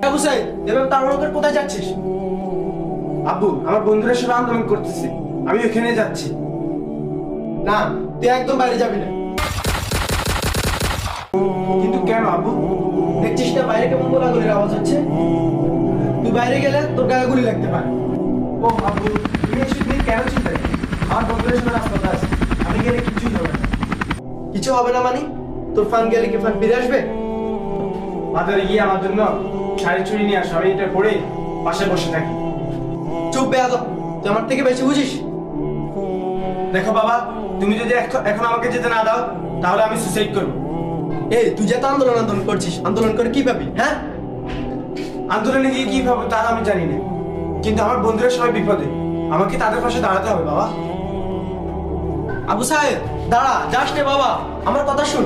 আবু সাইদ, এবার তাড়াহুড়ো করে কোথায় যাচ্ছিস? আব্বু, আমার বন্ধুরা সবাই আন্দোলন করতেছে, আমি ওখানে যাচ্ছি। না, তুই একদম বাইরে যাবি না। কিন্তু কেন আব্বু? দেখছিস না বাইরে কেমন গোলাগুলির আওয়াজ হচ্ছে? তুই বাইরে গেলে তোর গায়ে গুলি লাগতে পারে। ও আব্বু, তুমি এসব নিয়ে কেন চিন্তা করো? আমার বন্ধুরা সবাই রাস্তাতে আছে, আমি গেলে কিছুই হবে না। কিছু হবে না মানে? তোর ফান গেলে কি ফান ফিরে আসবে? বাজারে গিয়ে আমার জন্য শাড়ি চুড়ি নিয়ে আসো, আমি এটা পরে পাশে বসে থাকি। চুপ বেয়াদব, তুই আমার থেকে বেশি বুঝিস? দেখো বাবা, তুমি যদি এখন আমাকে যেতে না দাও তাহলে আমি সুসাইড করবো। এই তুই যে তো আন্দোলন করছিস, আন্দোলন করে কি পাবি? হ্যাঁ, আন্দোলনে গিয়ে কি ভাবো তা আমি জানি না, কিন্তু আমার বন্ধুরা সবাই বিপদে, আমাকে তাদের পাশে দাঁড়াতে হবে বাবা। আবু সাহেব দাঁড়া, যাস নে বাবা, আমার কথা শুন।